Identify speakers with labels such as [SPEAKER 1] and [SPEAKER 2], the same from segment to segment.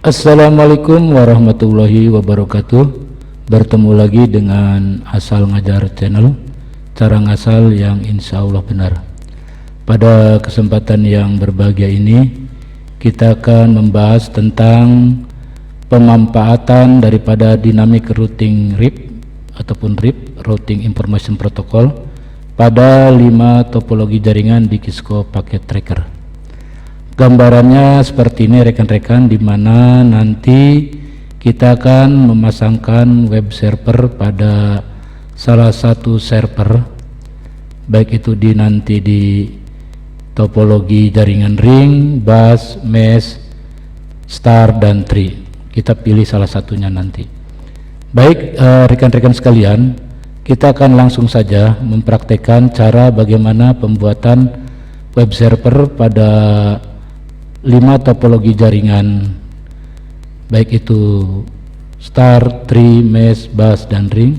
[SPEAKER 1] Assalamualaikum warahmatullahi wabarakatuh. Bertemu lagi dengan Asal Ngajar Channel, cara ngasal yang insya Allah benar. Pada kesempatan yang berbahagia ini, kita akan membahas tentang pemanfaatan daripada Dynamic Routing RIP ataupun RIP, Routing Information Protocol, pada 5 topologi jaringan di Cisco Packet Tracker. Gambarannya seperti ini rekan-rekan, di mana nanti kita akan memasangkan web server pada salah satu server, baik itu nanti di topologi jaringan ring, bus, mesh, star, dan tree. Kita pilih salah satunya nanti. Baik rekan-rekan sekalian, kita akan langsung saja mempraktekkan cara bagaimana pembuatan web server pada 5 topologi jaringan, baik itu star, tree, mesh, bus, dan ring.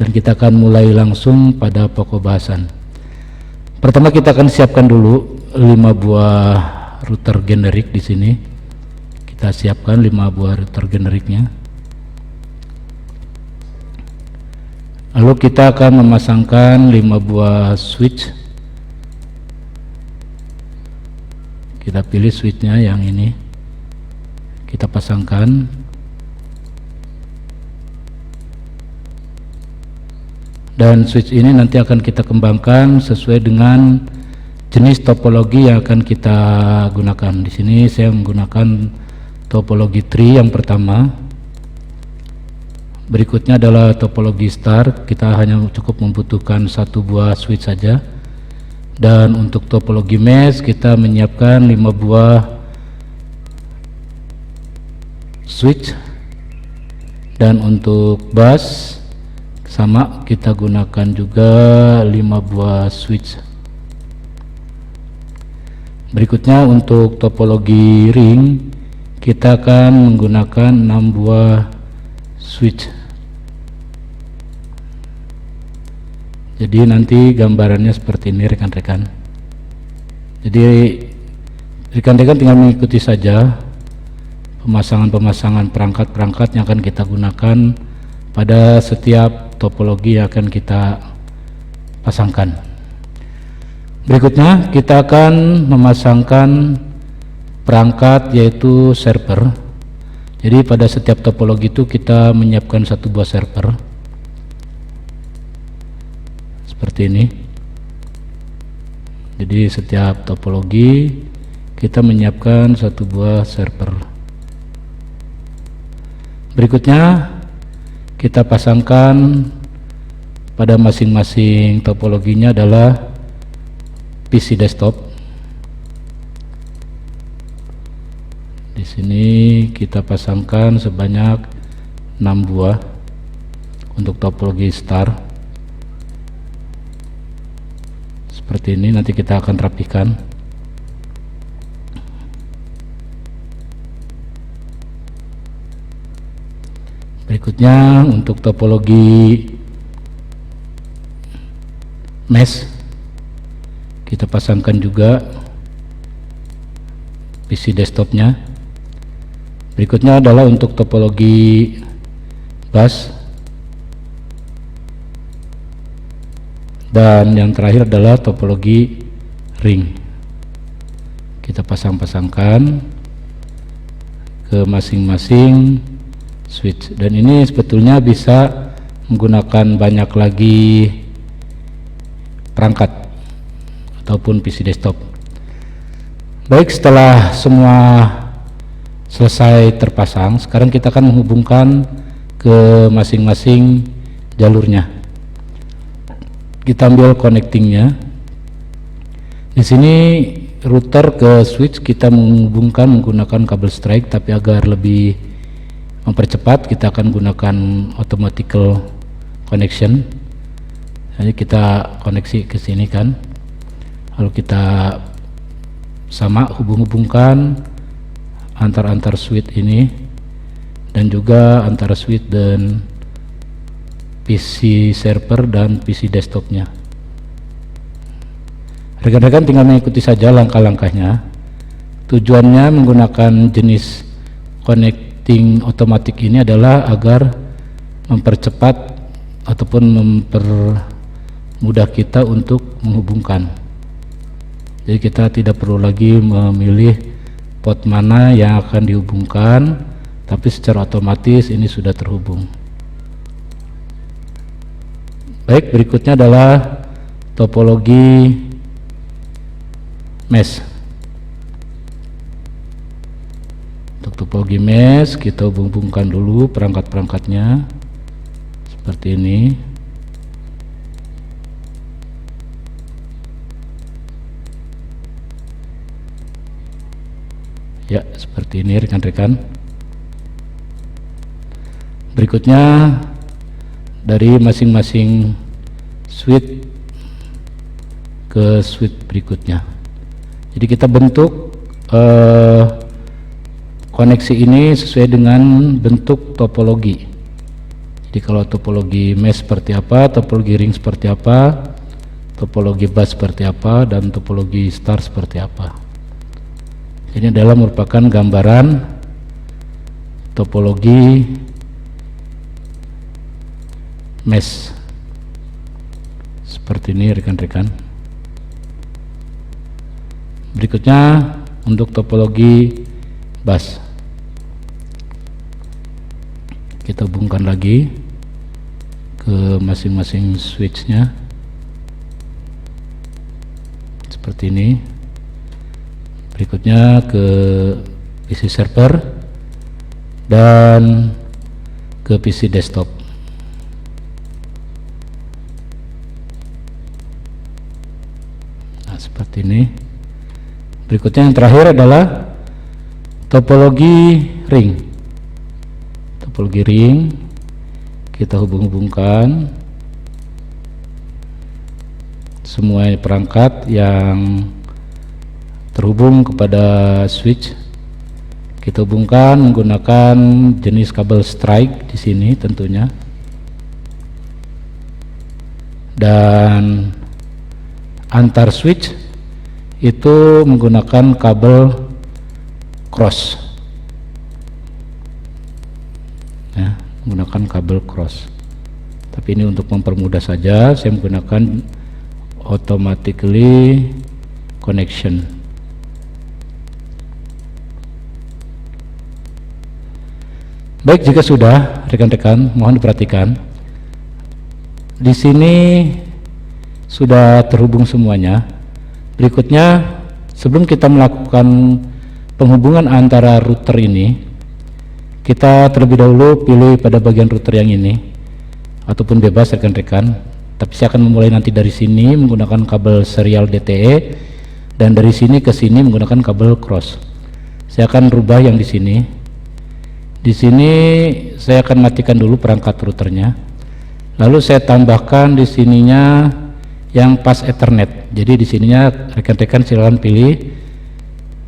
[SPEAKER 1] Dan kita akan mulai langsung pada pokok bahasan. Pertama kita akan siapkan dulu 5 buah router generik di sini. Kita siapkan 5 buah router generiknya. Lalu kita akan memasangkan 5 buah switch. Kita pilih switchnya yang ini, kita pasangkan. Dan switch ini nanti akan kita kembangkan sesuai dengan jenis topologi yang akan kita gunakan. Di sini saya menggunakan topologi tree yang pertama. Berikutnya adalah topologi star. Kita hanya cukup membutuhkan 1 buah switch saja. Dan untuk topologi mesh kita menyiapkan 5 buah switch. Dan untuk bus sama, kita gunakan juga 5 buah switch. Berikutnya untuk topologi ring kita akan menggunakan 6 buah switch. Jadi nanti gambarannya seperti ini rekan-rekan. Jadi rekan-rekan tinggal mengikuti saja pemasangan perangkat-perangkat yang akan kita gunakan pada setiap topologi yang akan kita pasangkan. Berikutnya kita akan memasangkan perangkat yaitu server. Jadi pada setiap topologi itu kita menyiapkan 1 buah server seperti ini. Jadi setiap topologi kita menyiapkan 1 buah server. Berikutnya kita pasangkan pada masing-masing topologinya adalah PC desktop. Di sini kita pasangkan sebanyak 6 buah untuk topologi star. Seperti ini, nanti kita akan rapikan. Berikutnya untuk topologi mesh kita pasangkan juga PC desktopnya. Berikutnya adalah untuk topologi bus. Dan yang terakhir adalah topologi ring. Kita pasang-pasangkan ke masing-masing switch. Dan ini sebetulnya bisa menggunakan banyak lagi perangkat ataupun PC desktop. Baik, setelah semua selesai terpasang, sekarang kita akan menghubungkan ke masing-masing jalurnya. Kita ambil connectingnya. Di sini router ke switch kita menghubungkan menggunakan kabel strike, tapi agar lebih mempercepat kita akan gunakan automatical connection. Jadi kita koneksi ke sini kan, lalu kita sama hubung-hubungkan antar switch ini dan juga antara switch dan PC server dan PC desktopnya. Rekan-rekan tinggal mengikuti saja langkah-langkahnya. Tujuannya menggunakan jenis connecting otomatik ini adalah agar mempercepat ataupun mempermudah kita untuk menghubungkan. Jadi kita tidak perlu lagi memilih port mana yang akan dihubungkan, tapi secara otomatis ini sudah terhubung. Baik, berikutnya adalah topologi mesh. Untuk topologi mesh kita hubungkan dulu perangkat-perangkatnya seperti ini. Ya, seperti ini rekan-rekan. Berikutnya dari masing-masing switch ke switch berikutnya. Jadi kita bentuk koneksi ini sesuai dengan bentuk topologi. Jadi kalau topologi mesh seperti apa, topologi ring seperti apa, topologi bus seperti apa, dan topologi star seperti apa. Ini adalah merupakan gambaran topologi mesh seperti ini rekan-rekan. Berikutnya untuk topologi bus, kita hubungkan lagi ke masing-masing switchnya seperti ini. Berikutnya ke PC server dan ke PC desktop. Nah, seperti ini. Berikutnya yang terakhir adalah topologi ring. Topologi ring kita hubung-hubungkan semua perangkat yang terhubung kepada switch. Kita hubungkan menggunakan jenis kabel strike di sini tentunya, dan antar switch itu menggunakan kabel cross, ya, menggunakan kabel cross. Tapi ini untuk mempermudah saja, saya menggunakan automatically connection. Baik, jika sudah rekan-rekan, mohon diperhatikan. Di sini sudah terhubung semuanya. Berikutnya, sebelum kita melakukan penghubungan antara router ini, kita terlebih dahulu pilih pada bagian router yang ini, ataupun bebas rekan-rekan. Tapi saya akan memulai nanti dari sini menggunakan kabel serial DTE, dan dari sini ke sini menggunakan kabel cross. Saya akan rubah yang di sini. Di sini saya akan matikan dulu perangkat routernya, lalu saya tambahkan di sininya yang pas Ethernet. Jadi di sininya rekan-rekan silakan pilih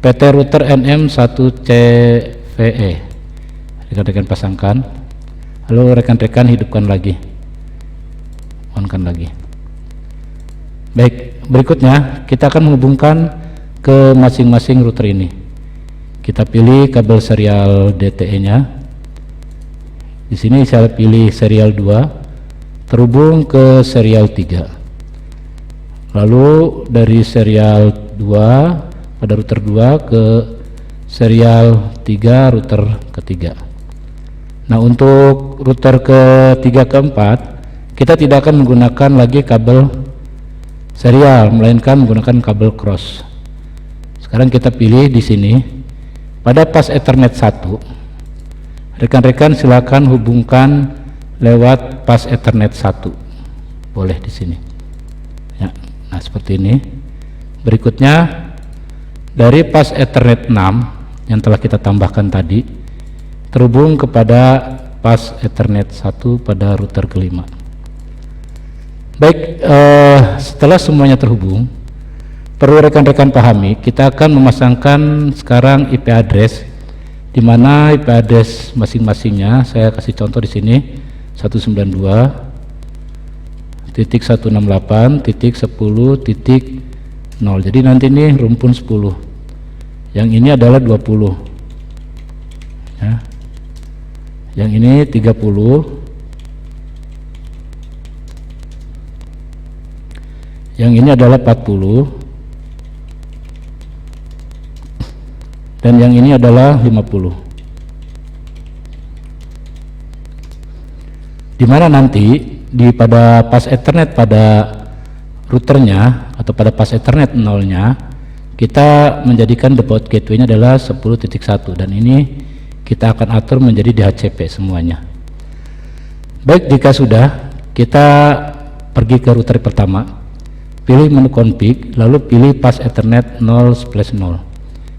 [SPEAKER 1] PT router NM1CVE, rekan-rekan pasangkan, lalu rekan-rekan hidupkan lagi, onkan lagi. Baik, berikutnya kita akan menghubungkan ke masing-masing router ini. Kita pilih kabel serial DTE-nya. Di sini saya pilih serial 2 terhubung ke serial 3. Lalu dari serial 2 pada router 2 ke serial 3 router ketiga. Nah, untuk router ketiga keempat kita tidak akan menggunakan lagi kabel serial, melainkan menggunakan kabel cross. Sekarang kita pilih di sini pada pas Ethernet 1, rekan-rekan silakan hubungkan lewat pas Ethernet 1, boleh di sini. Ya, nah seperti ini. Berikutnya dari pas Ethernet 6 yang telah kita tambahkan tadi, terhubung kepada pas Ethernet 1 pada router kelima. Baik, setelah semuanya terhubung, perlu rekan-rekan pahami, kita akan memasangkan sekarang IP address, di mana IP address masing-masingnya saya kasih contoh di sini 192.168.10.0. Jadi nanti ini rumpun 10. Yang ini adalah 20. Ya. Yang ini 30. Yang ini adalah 40. Dan yang ini adalah 50. Dimana nanti pada pas Ethernet pada routernya atau pada pas Ethernet 0-nya kita menjadikan default gateway-nya adalah 10.1 dan ini kita akan atur menjadi DHCP semuanya. Baik, jika sudah, kita pergi ke router pertama, pilih menu config, lalu pilih pas Ethernet 0/0.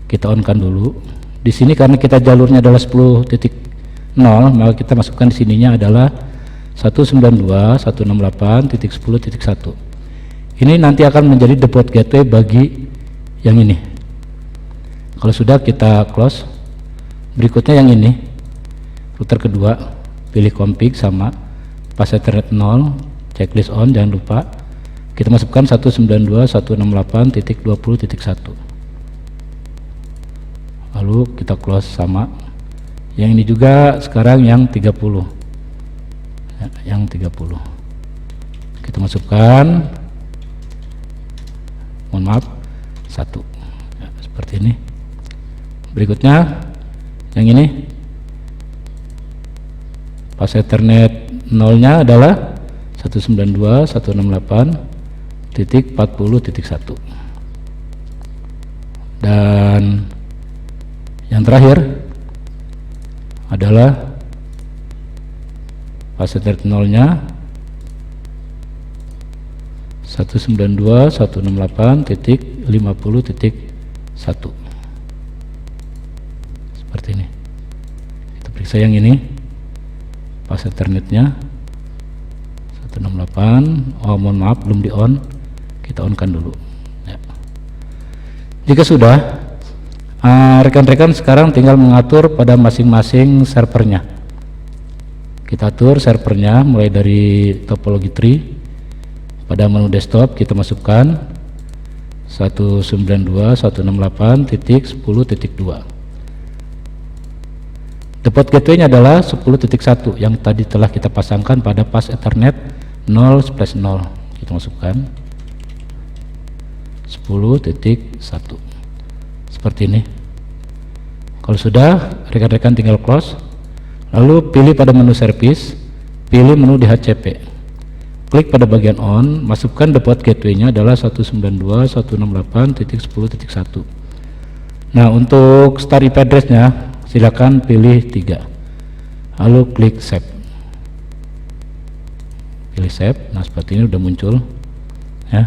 [SPEAKER 1] Kita on-kan dulu. Di sini karena kita jalurnya adalah 10.0, maka kita masukkan di sininya adalah 192.168.10.1. Ini nanti akan menjadi default gateway bagi yang ini. Kalau sudah, kita close. Berikutnya yang ini, router kedua, pilih config sama pas Ethernet 0, checklist on, jangan lupa. Kita masukkan 192.168.20.1. Lalu kita close sama. Yang ini juga sekarang yang 30. Ya, yang 30. Kita masukkan, mohon maaf, 1. Ya, seperti ini. Berikutnya yang ini pas Ethernet 0-nya adalah 192.168.40.1. Dan yang terakhir adalah pas Ethernet 0-nya 192.168.50.1. Seperti ini. Kita periksa yang ini, pas Ethernetnya 168. Oh, mohon maaf, belum di on. Kita on kan dulu ya. Jika sudah, rekan-rekan sekarang tinggal mengatur pada masing-masing servernya. Kita atur servernya mulai dari topologi tree. Pada menu desktop kita masukkan 192.168.10.2. Default gateway-nya adalah 10.1 yang tadi telah kita pasangkan pada pas Ethernet 0/0. Kita masukkan 10.1 seperti ini. Kalau sudah, rekan-rekan tinggal close, lalu pilih pada menu service, pilih menu DHCP, klik pada bagian on, masukkan default gateway-nya adalah 192.168.10.1. Nah, untuk start IP address-nya silakan pilih 3, lalu klik save. Pilih save. Nah, seperti ini udah muncul ya.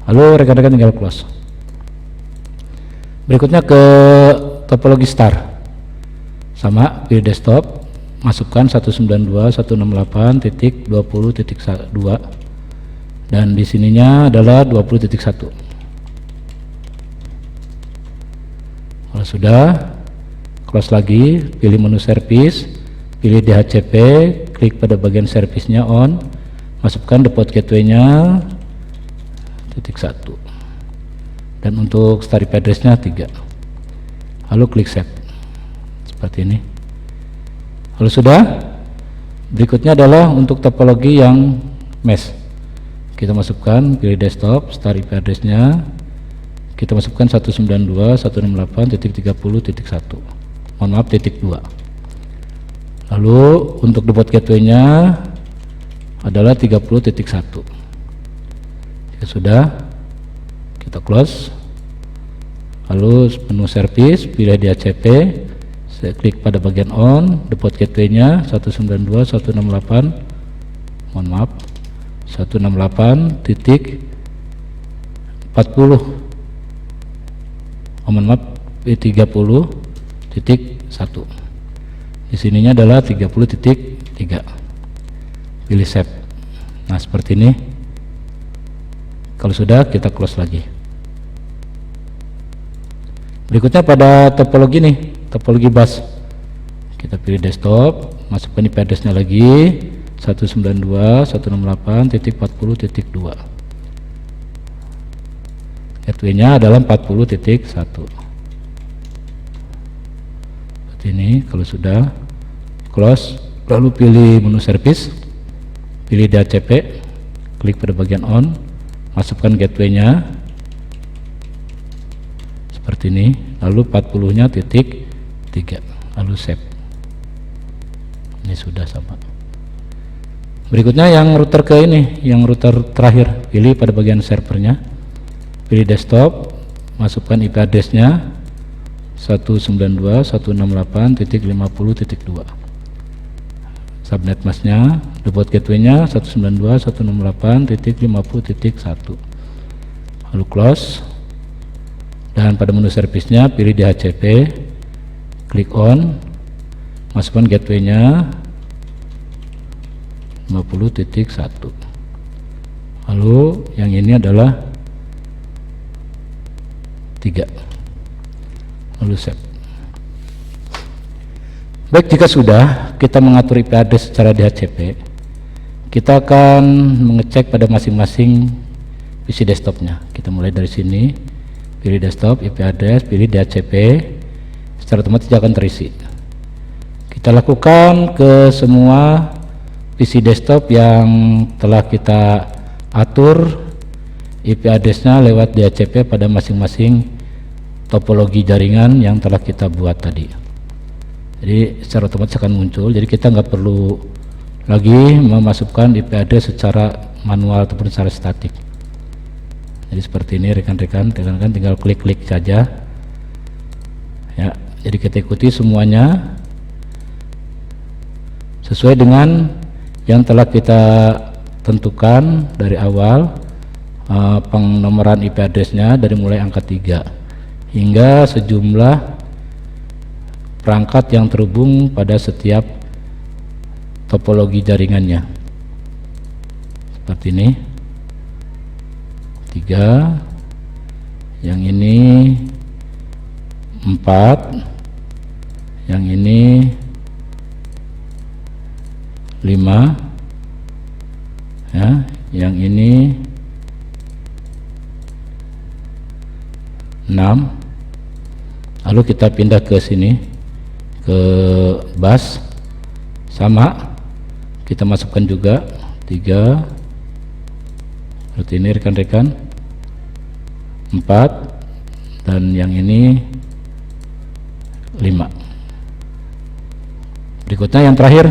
[SPEAKER 1] Lalu rekan-rekan tinggal close. Berikutnya ke topologi star, sama pilih desktop, masukkan 192.168.20.2 dan di sininya adalah 20.1. Kalau sudah, close lagi, pilih menu service, pilih DHCP, klik pada bagian service-nya on, masukkan default gateway-nya 1. Dan untuk start IP address-nya 3. Lalu klik save. Seperti ini. Kalau sudah, berikutnya adalah untuk topologi yang mesh. Kita masukkan, pilih desktop, start IP address-nya, kita masukkan 192.168.30.1. Mohon maaf, .2. Lalu untuk default gateway-nya adalah 30.1. Jika sudah, kita close. Lalu menu service, pilih DHCP, saya klik pada bagian on, default gateway-nya 192.168, mohon maaf, 168.40. Mohon maaf, 30.1. Di sininya adalah 30.3. Pilih save. Nah, seperti ini. Kalau sudah, kita close lagi. Berikutnya pada topologi nih, topologi bus. Kita pilih desktop, masukkan IP address-nya lagi 192.168.40.2. Gateway-nya adalah 40.1. Seperti ini. Kalau sudah, close, lalu pilih menu service, pilih DHCP, klik pada bagian on, masukkan gateway-nya seperti ini, lalu 40-nya titik 3, lalu save. Ini sudah sama. Berikutnya yang router ke ini, yang router terakhir, pilih pada bagian servernya, pilih desktop, masukkan IP address-nya 192.168.50.2, subnet mask-nya, depot gateway-nya 192.168.50.1, lalu close, dan pada menu service-nya pilih DHCP, klik on, masukkan gateway-nya 50.1, lalu yang ini adalah 3, lalu save. Baik, jika sudah kita mengatur IP address secara DHCP, kita akan mengecek pada masing-masing PC desktopnya. Kita mulai dari sini, pilih desktop, IP address, pilih DHCP, secara otomatis akan terisi. Kita lakukan ke semua PC desktop yang telah kita atur IP address-nya lewat DHCP pada masing-masing topologi jaringan yang telah kita buat tadi. Jadi secara otomatis akan muncul, jadi kita nggak perlu lagi memasukkan IP address secara manual ataupun secara statik. Jadi seperti ini rekan-rekan tinggal klik-klik saja ya. Jadi kita ikuti semuanya sesuai dengan yang telah kita tentukan dari awal. Pengnomoran IP address-nya dari mulai angka 3 hingga sejumlah perangkat yang terhubung pada setiap topologi jaringannya. Seperti ini 3, yang ini 4, yang ini 5 ya, yang ini 6. Lalu kita pindah ke sini ke bus, sama kita masukkan juga 3 seperti ini rekan-rekan, 4, dan yang ini 5. Berikutnya yang terakhir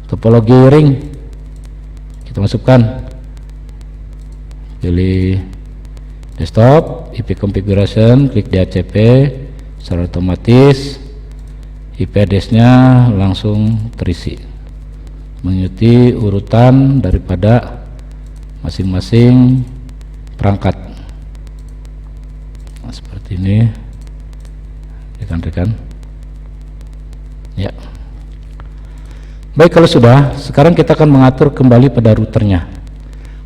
[SPEAKER 1] topologi ring, kita masukkan, pilih desktop, IP configuration, klik DHCP, secara otomatis IP address-nya langsung terisi mengikuti urutan daripada masing-masing perangkat. Nah, seperti ini rekan-rekan ya. Baik, kalau sudah, sekarang kita akan mengatur kembali pada routernya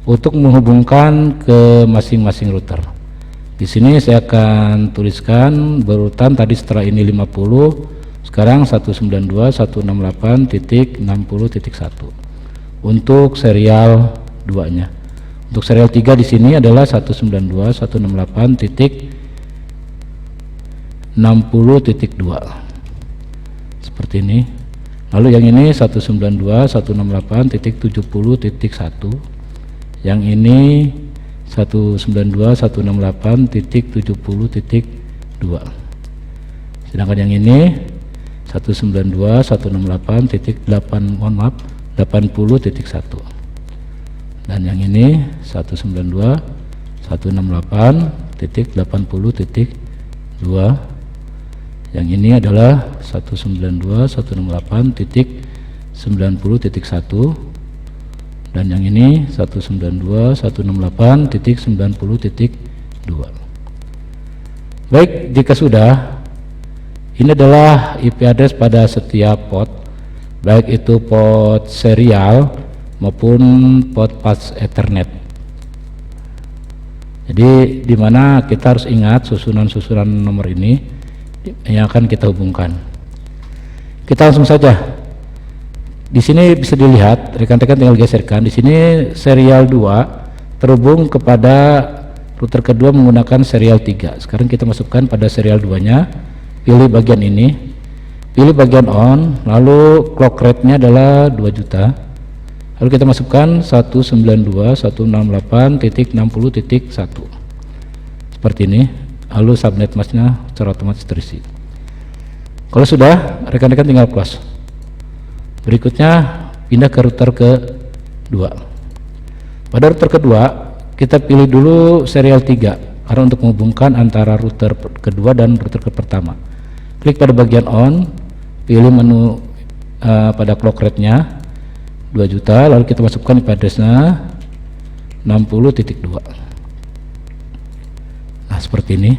[SPEAKER 1] untuk menghubungkan ke masing-masing router. Di sini saya akan tuliskan berurutan tadi, setelah ini 50, sekarang 192.168.60.1 untuk serial 2-nya. Untuk serial 3 di sini adalah 192.168.60.2 seperti ini. Lalu yang ini 192.168.70.1, yang ini 192.168.70.2, sedangkan yang ini 192.168.80.1, dan yang ini 192.168.80.2, yang ini adalah 192.168.90.1, dan yang ini 192.168.90.2. Baik, jika sudah, ini adalah IP address pada setiap port, baik itu port serial maupun port pas Ethernet. Jadi di mana kita harus ingat susunan-susunan nomor ini yang akan kita hubungkan. Kita langsung saja. Di sini bisa dilihat, rekan-rekan tinggal geserkan. Di sini serial 2 terhubung kepada router kedua menggunakan serial 3. Sekarang kita masukkan pada serial 2-nya, pilih bagian ini, pilih bagian on, lalu clock rate-nya adalah 2 juta. Lalu kita masukkan 192.168.60.1 seperti ini. Lalu subnet masknya secara otomatis terisi. Kalau sudah, rekan-rekan tinggal close. Berikutnya pindah ke router kedua. Pada router kedua kita pilih dulu serial 3 karena untuk menghubungkan antara router kedua dan router ke pertama. Klik pada bagian on, pilih menu pada clock rate-nya 2 juta, lalu kita masukkan IP address-nya 60.2. Nah, seperti ini.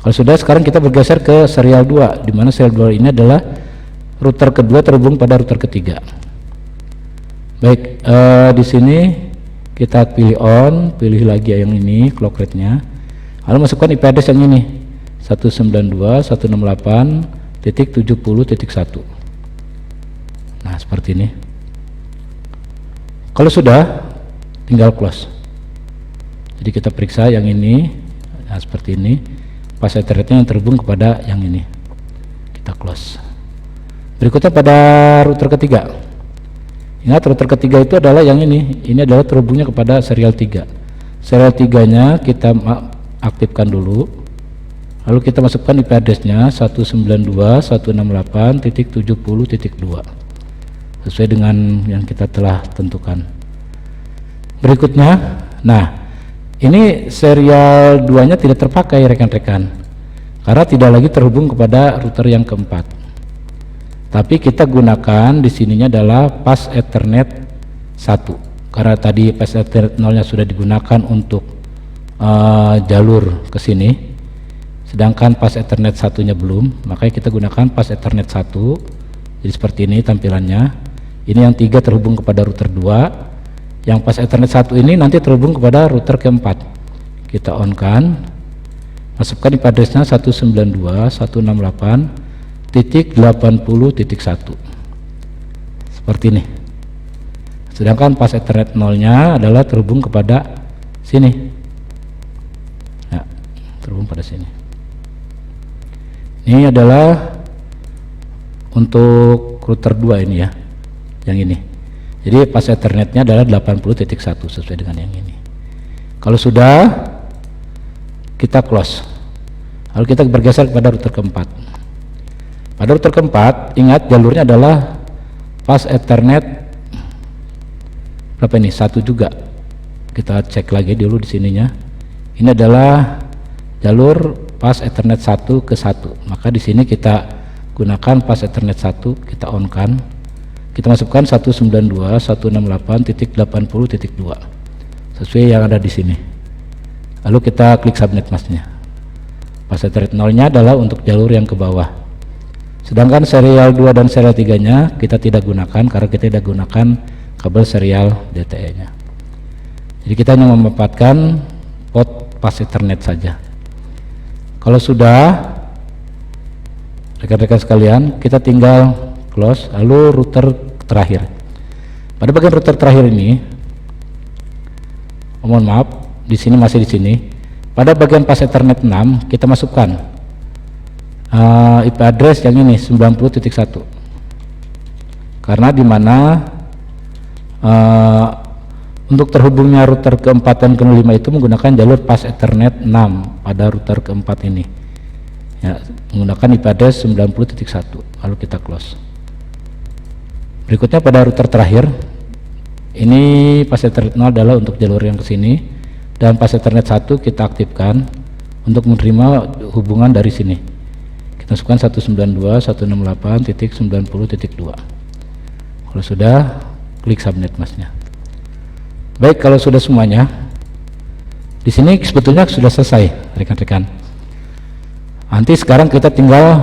[SPEAKER 1] Kalau sudah, sekarang kita bergeser ke serial 2, di mana serial 2 ini adalah router kedua terhubung pada router ketiga. Baik, di sini kita pilih on, pilih lagi yang ini clock rate-nya, lalu masukkan IP address yang ini 192.168.70.1. Nah, seperti ini. Kalau sudah, tinggal close. Jadi kita periksa yang ini. Nah, seperti ini. Pas Ethernet-nya yang terhubung kepada yang ini. Kita close. Berikutnya pada router ketiga. Ingat, router ketiga itu adalah yang ini. Ini adalah terhubungnya kepada serial 3. Serial 3-nya kita aktifkan dulu. Lalu kita masukkan IP address-nya 192.168.70.2 sesuai dengan yang kita telah tentukan. Berikutnya, nah, ini serial 2-nya tidak terpakai rekan-rekan karena tidak lagi terhubung kepada router yang keempat. Tapi kita gunakan di sininya adalah pas Ethernet 1 karena tadi pas Ethernet 0-nya sudah digunakan untuk jalur ke sini, sedangkan pas Ethernet 1-nya belum, makanya kita gunakan pas Ethernet 1. Jadi seperti ini tampilannya. Ini yang 3 terhubung kepada router 2, yang pas Ethernet 1 ini nanti terhubung kepada router keempat. Kita on kan, masukkan IP address-nya 192.168.80.1 seperti ini. Sedangkan pas Ethernet 0-nya adalah terhubung kepada sini, ya, terhubung pada sini. Ini adalah untuk router 2 ini ya, yang ini. Jadi pas Ethernet-nya adalah 80.1 sesuai dengan yang ini. Kalau sudah, kita close. Lalu kita bergeser kepada router keempat. Pada router keempat, ingat jalurnya adalah pas Ethernet berapa ini? 1 juga. Kita cek lagi dulu di sininya. Ini adalah jalur pas Ethernet 1 ke 1. Maka di sini kita gunakan pas Ethernet 1, kita on kan. Kita masukkan 192.168.80.2 sesuai yang ada di sini. Lalu kita klik subnet masknya. Pas Ethernet 0-nya adalah untuk jalur yang ke bawah. Sedangkan serial 2 dan serial 3-nya kita tidak gunakan karena kita tidak gunakan kabel serial DTE-nya. Jadi kita hanya memanfaatkan port pas Ethernet saja. Kalau sudah, rekan-rekan sekalian, kita tinggal close, lalu router terakhir. Pada bagian router terakhir ini, mohon maaf, di sini masih di sini. Pada bagian pas Ethernet 6 kita masukkan IP address yang ini 90.1. Karena di mana untuk terhubungnya router keempat dan kelima itu menggunakan jalur pas Ethernet 6 pada router keempat ini. Ya, menggunakan IP address 90.1. Lalu kita close. Berikutnya pada router terakhir, ini pas Ethernet 0 adalah untuk jalur yang ke sini, dan pas Ethernet 1 kita aktifkan untuk menerima hubungan dari sini. Kita masukkan 192.168.90.2. Kalau sudah, klik subnet masknya. Baik, kalau sudah semuanya, di sini sebetulnya sudah selesai, rekan-rekan. Nanti sekarang kita tinggal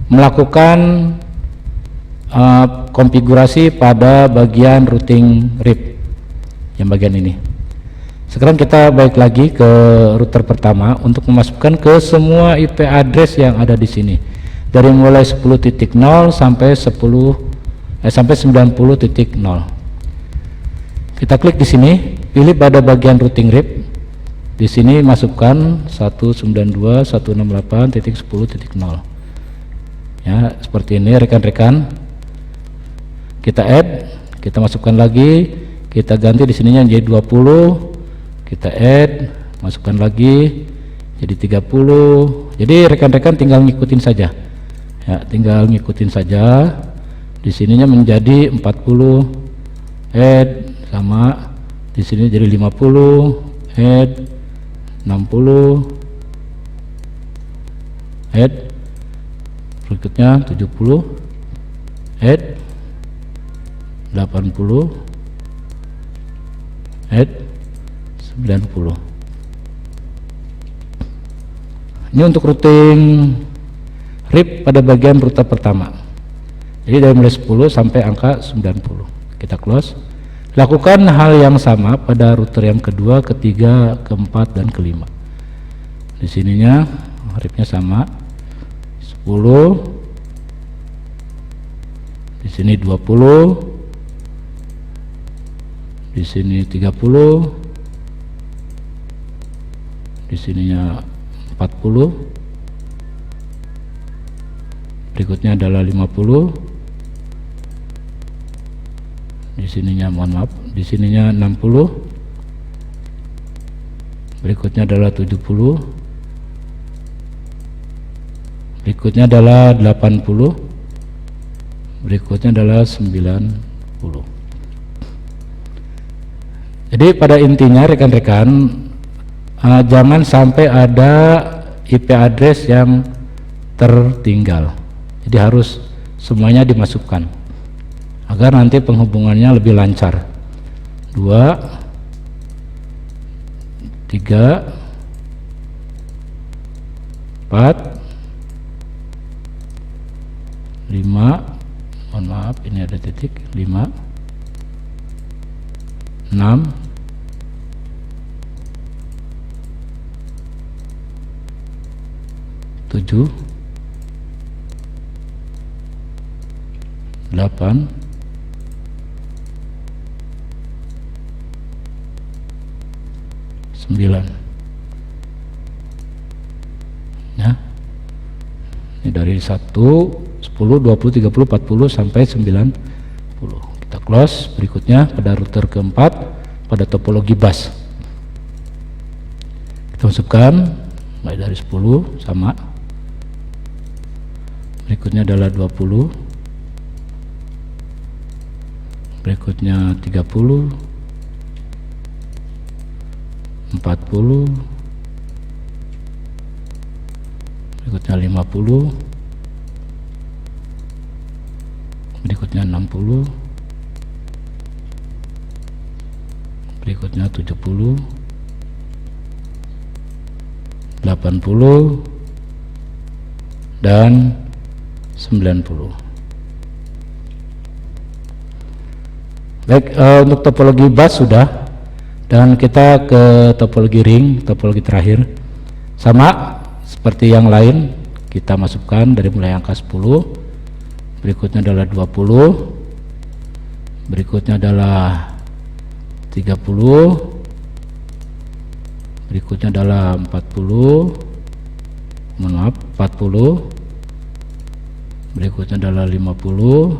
[SPEAKER 1] melakukan konfigurasi pada bagian routing RIP yang bagian ini. Sekarang kita balik lagi ke router pertama untuk memasukkan ke semua IP address yang ada di sini dari mulai 10.0 sampai 90.0. Kita klik di sini, pilih pada bagian routing RIP. Di sini masukkan 192.168.10.0. Ya, seperti ini rekan-rekan. Kita add, kita masukkan lagi, kita ganti di sininya jadi 20, kita add, masukkan lagi jadi 30. Jadi rekan-rekan tinggal ngikutin saja. Ya, tinggal ngikutin saja. Di sininya menjadi 40, add sama di sini jadi 50, add 60, add berikutnya 70, add 80, add 90. Ini untuk routing RIP pada bagian router pertama. Jadi dari mulai 10 sampai angka 90. Kita close. Lakukan hal yang sama pada router yang kedua, ketiga, keempat, dan kelima. Di sininya RIP-nya sama 10, di sini 20, di sini 30, di sininya 40, berikutnya adalah 50, di sininya mohon maaf, di sininya 60, berikutnya adalah 70, berikutnya adalah 80, berikutnya adalah 90. Jadi pada intinya rekan-rekan, jangan sampai ada IP address yang tertinggal. Jadi harus semuanya dimasukkan agar nanti penghubungannya lebih lancar. 2, 3, 4, 5, mohon maaf ini ada titik, 5, 6, 7, 8, 9. Ya, ini dari 1, 10, 20, 30, 40 sampai 90. Kita close. Berikutnya pada router keempat, pada topologi bus, kita masukkan mulai dari 10 sama, berikutnya adalah 20, berikutnya 30, 40, berikutnya 50, berikutnya 60, berikutnya 70, 80, dan 90. Baik, untuk topologi bus sudah, dan kita ke topologi ring, topologi terakhir. Sama seperti yang lain, kita masukkan dari mulai angka 10, berikutnya adalah 20, berikutnya adalah 30, berikutnya adalah 40, mohon maaf 40, berikutnya adalah 50,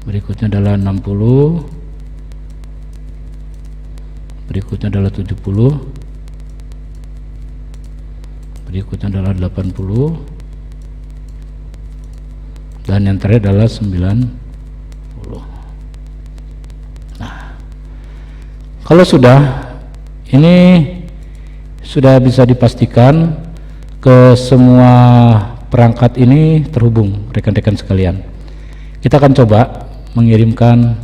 [SPEAKER 1] berikutnya adalah 60, berikutnya adalah 70, berikutnya adalah 80, dan yang terakhir adalah 90. Nah, kalau sudah, ini sudah bisa dipastikan ke semua perangkat ini terhubung, rekan-rekan sekalian. Kita akan coba mengirimkan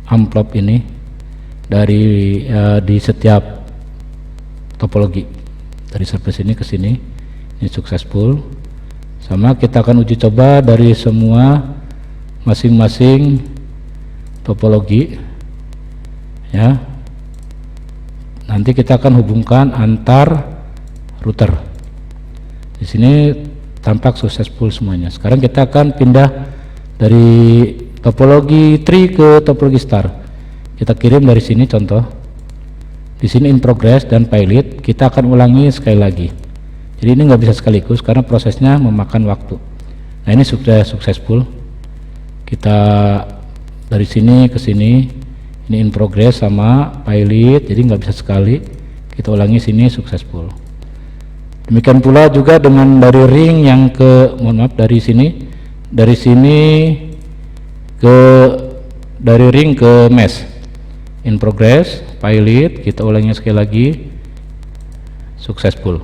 [SPEAKER 1] amplop ini dari di setiap topologi, dari service ini ke sini. Ini successful. Sama kita akan uji coba dari semua masing-masing topologi, ya. Nanti kita akan hubungkan antar router. Di sini tampak successful semuanya. Sekarang kita akan pindah dari topologi tree ke topologi star. Kita kirim dari sini contoh. Di sini in progress dan pilot. Kita akan ulangi sekali lagi. Jadi ini nggak bisa sekaligus karena prosesnya memakan waktu. Nah ini sudah successful. Kita dari sini ke sini, ini in progress sama pilot, jadi nggak bisa sekali. Kita ulangi sini successful. Demikian pula juga dengan dari ring yang ke, mohon maaf, dari sini ke dari ring ke mesh, in progress, pilot, kita ulangi sekali lagi, successful.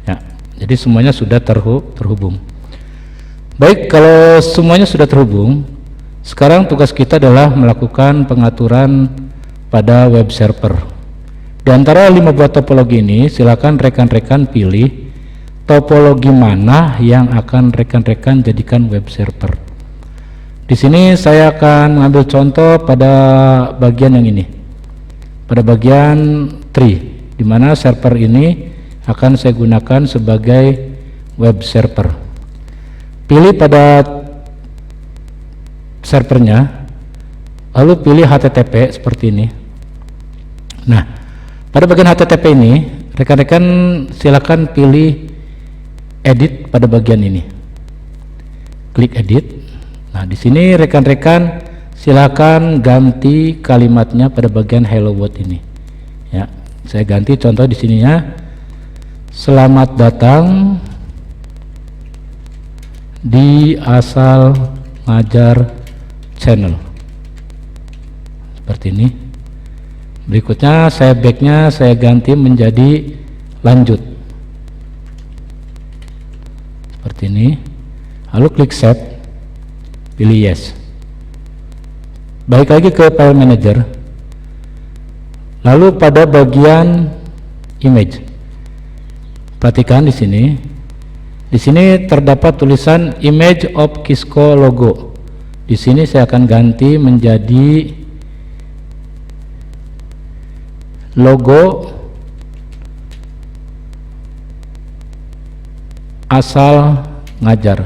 [SPEAKER 1] Ya, jadi semuanya sudah terhubung. Baik, kalau semuanya sudah terhubung, sekarang tugas kita adalah melakukan pengaturan pada web server. Di antara 5 buah topologi ini, silakan rekan-rekan pilih topologi mana yang akan rekan-rekan jadikan web server. Di sini saya akan mengambil contoh pada bagian yang ini, pada bagian tree, di mana server ini akan saya gunakan sebagai web server. Pilih pada servernya, lalu pilih HTTP seperti ini. Nah, pada bagian HTTP ini, rekan-rekan silakan pilih edit pada bagian ini. Klik edit. Nah, di sini rekan-rekan silakan ganti kalimatnya pada bagian hello world ini. Ya, saya ganti contoh di sininya. Selamat datang di Asal Ngajar Channel, seperti ini. Berikutnya saya backnya saya ganti menjadi lanjut, seperti ini. Lalu klik save, pilih yes. Balik lagi ke file manager, lalu pada bagian image, perhatikan di sini. Di sini terdapat tulisan image of Kisco logo. Di sini saya akan ganti menjadi logo Asal Ngajar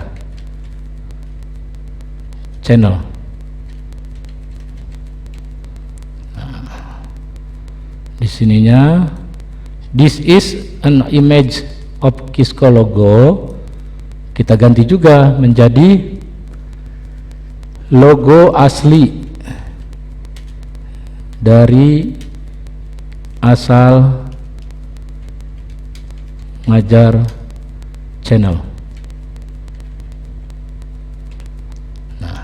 [SPEAKER 1] Channel. Nah, di sininya this is an image of Kisco logo. Kita ganti juga menjadi logo asli dari Asal Ngajar Channel. Nah,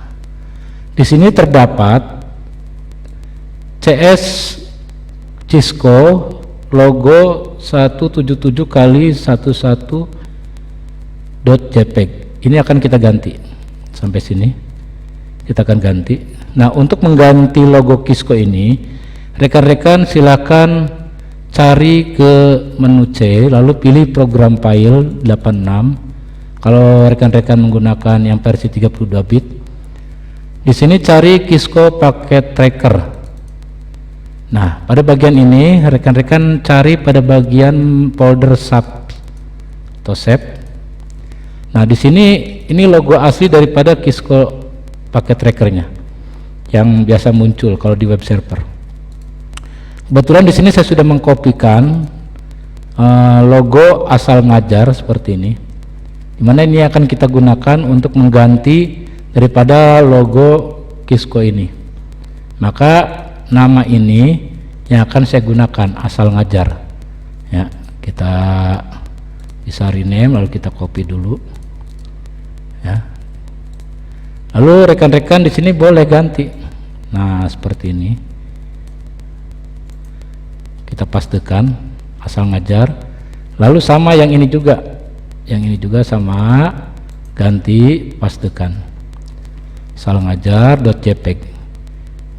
[SPEAKER 1] di sini terdapat CS Kisco logo 177 kali 11 .jpg. Ini akan kita ganti sampai sini, kita akan ganti. Nah, untuk mengganti logo Kisco ini, rekan-rekan silakan cari ke menu C, lalu pilih program file 86. Kalau rekan-rekan menggunakan yang versi 32 bit, di sini cari Kisco Packet Tracker. Nah, pada bagian ini rekan-rekan cari pada bagian folder sub atau save. Nah, di sini ini logo asli daripada Kisco Packet Trackernya yang biasa muncul kalau di web server. Kebetulan di sini saya sudah mengkopikan logo Asal Ngajar seperti ini, dimana ini akan kita gunakan untuk mengganti daripada logo Kisco ini. Maka nama ini yang akan saya gunakan, Asal Ngajar. Ya, kita bisa rename, lalu kita copy dulu. Ya. Lalu rekan-rekan di sini boleh ganti. Nah, seperti ini. Kita pastekan Asal Ngajar. Lalu sama yang ini juga. Yang ini juga sama, ganti, pastekan Asal Ngajar.jpg.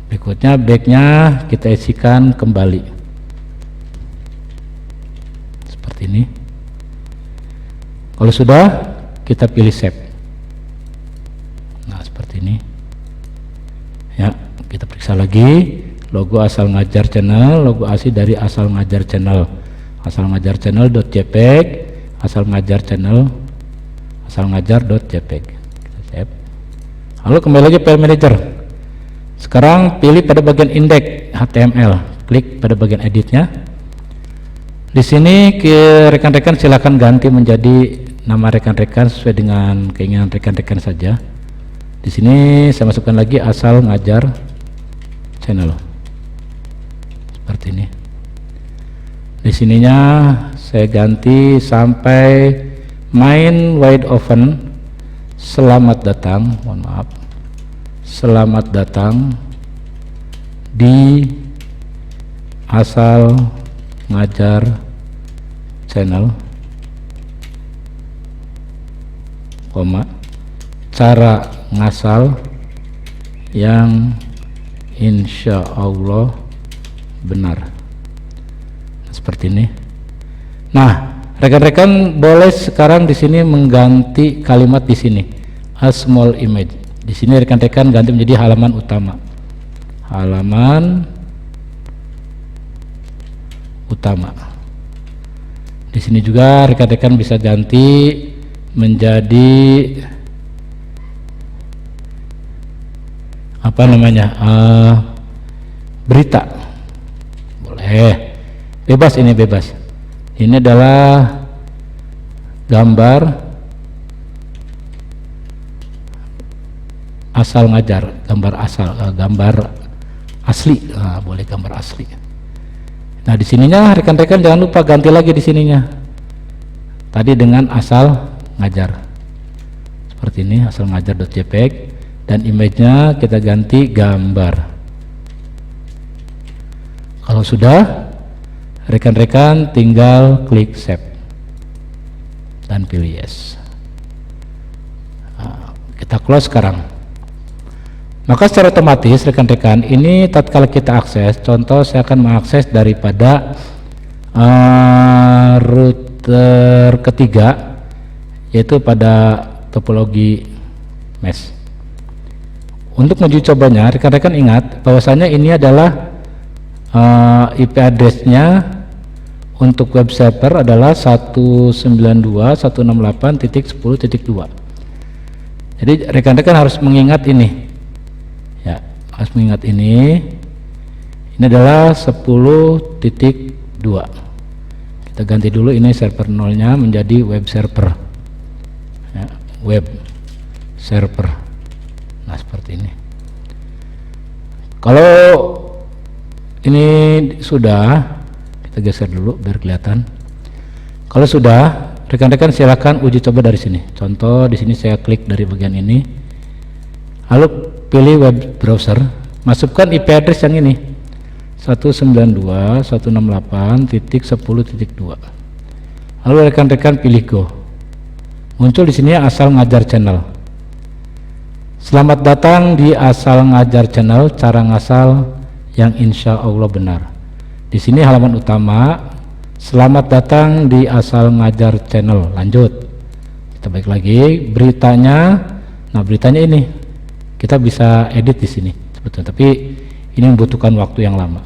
[SPEAKER 1] Berikutnya backnya kita isikan kembali seperti ini. Kalau sudah, kita pilih save. Nah, seperti ini. Ya, kita periksa lagi logo Asal Ngajar Channel, logo asli dari Asal Ngajar Channel. Asal Ngajar Channel.jpg, Asal Ngajar Channel, Asal Ngajar.jpg. Kita save. Lalu kembali lagi file manager. Sekarang pilih pada bagian index HTML, klik pada bagian editnya. Di sini rekan-rekan silakan ganti menjadi nama rekan-rekan sesuai dengan keinginan rekan-rekan saja. Di sini saya masukkan lagi asal ngajar channel seperti ini. Di sininya saya ganti sampai main wide open. Selamat datang, mohon maaf. Selamat datang di asal ngajar channel, koma, cara ngasal yang insya Allah benar. Seperti ini. Nah, rekan-rekan boleh sekarang di sini mengganti kalimat di sini, a small image. Di sini rekan-rekan ganti menjadi halaman utama. Halaman utama. Di sini juga rekan-rekan bisa ganti menjadi apa namanya, berita. Boleh, bebas, ini bebas. Ini adalah gambar asal ngajar, gambar asal, gambar asli. Nah, boleh gambar asli. Nah, di sininya rekan-rekan jangan lupa ganti lagi di sininya. Tadi dengan asal ngajar. Seperti ini, asal ngajar.jpg, dan image-nya kita ganti gambar. Kalau sudah, rekan-rekan tinggal klik save dan pilih yes. Nah, kita close sekarang. Maka secara otomatis rekan-rekan ini tatkala kita akses, contoh saya akan mengakses daripada router ketiga, yaitu pada topologi mesh. Untuk menguji cobanya, rekan-rekan ingat bahwasanya ini adalah IP address-nya untuk web server adalah 192.168.10.2. Jadi rekan-rekan harus mengingat ini. Ya, harus mengingat ini. Ini adalah 10.2. Kita ganti dulu ini server nolnya menjadi web server. Ya, web server. Nah, seperti ini. Kalau ini sudah, kita geser dulu biar kelihatan. Kalau sudah, rekan-rekan silakan uji coba dari sini. Contoh di sini saya klik dari bagian ini, lalu pilih web browser, masukkan IP address yang ini 192.168.10.2. Lalu rekan-rekan pilih go. Muncul di sini asal ngajar channel. Selamat datang di asal ngajar channel, cara ngasal yang insya Allah benar. Di sini halaman utama. Selamat datang di asal ngajar channel. Lanjut. Kita balik lagi beritanya. Nah, beritanya ini kita bisa edit di sini sebetulnya, tapi ini membutuhkan waktu yang lama.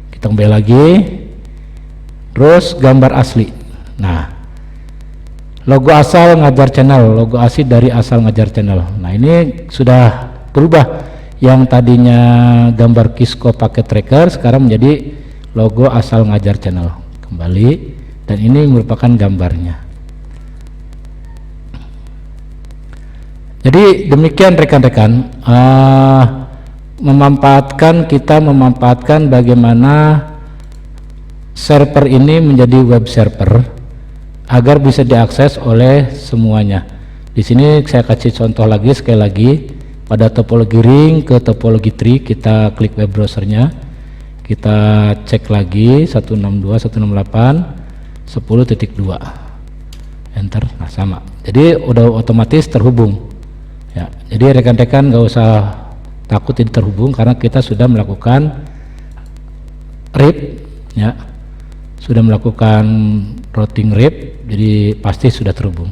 [SPEAKER 1] Kita kembali lagi. Terus gambar asli. Nah, logo asal ngajar channel, logo asli dari asal ngajar channel. Nah, ini sudah berubah. Yang tadinya gambar Kisco paket tracker sekarang menjadi logo asal ngajar channel. Kembali, dan ini merupakan gambarnya. Jadi demikian rekan-rekan, kita memanfaatkan bagaimana server ini menjadi web server agar bisa diakses oleh semuanya. Di sini saya kasih contoh lagi, sekali lagi. Pada topologi ring ke topologi tree, kita klik web browsernya, kita cek lagi 192.168.10.2, enter. Nah, sama, jadi udah otomatis terhubung ya. Jadi rekan-rekan nggak usah takut ini terhubung karena kita sudah melakukan RIP ya, sudah melakukan routing RIP, jadi pasti sudah terhubung.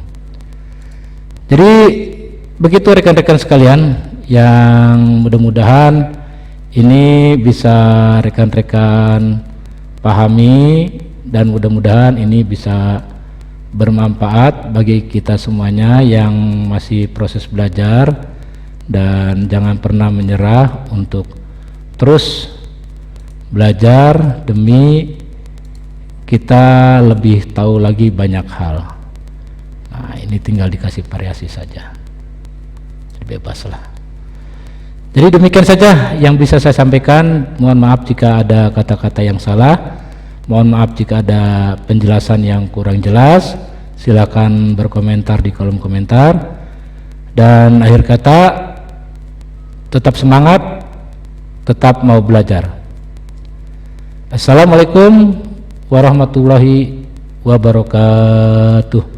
[SPEAKER 1] Jadi begitu rekan-rekan sekalian, yang mudah-mudahan ini bisa rekan-rekan pahami, dan mudah-mudahan ini bisa bermanfaat bagi kita semuanya yang masih proses belajar, dan jangan pernah menyerah untuk terus belajar demi kita lebih tahu lagi banyak hal. Nah, ini tinggal dikasih variasi saja, bebaslah. Jadi demikian saja yang bisa saya sampaikan. Mohon maaf jika ada kata-kata yang salah, mohon maaf jika ada penjelasan yang kurang jelas. Silakan berkomentar di kolom komentar. Dan akhir kata, tetap semangat, tetap mau belajar. Assalamualaikum warahmatullahi wabarakatuh.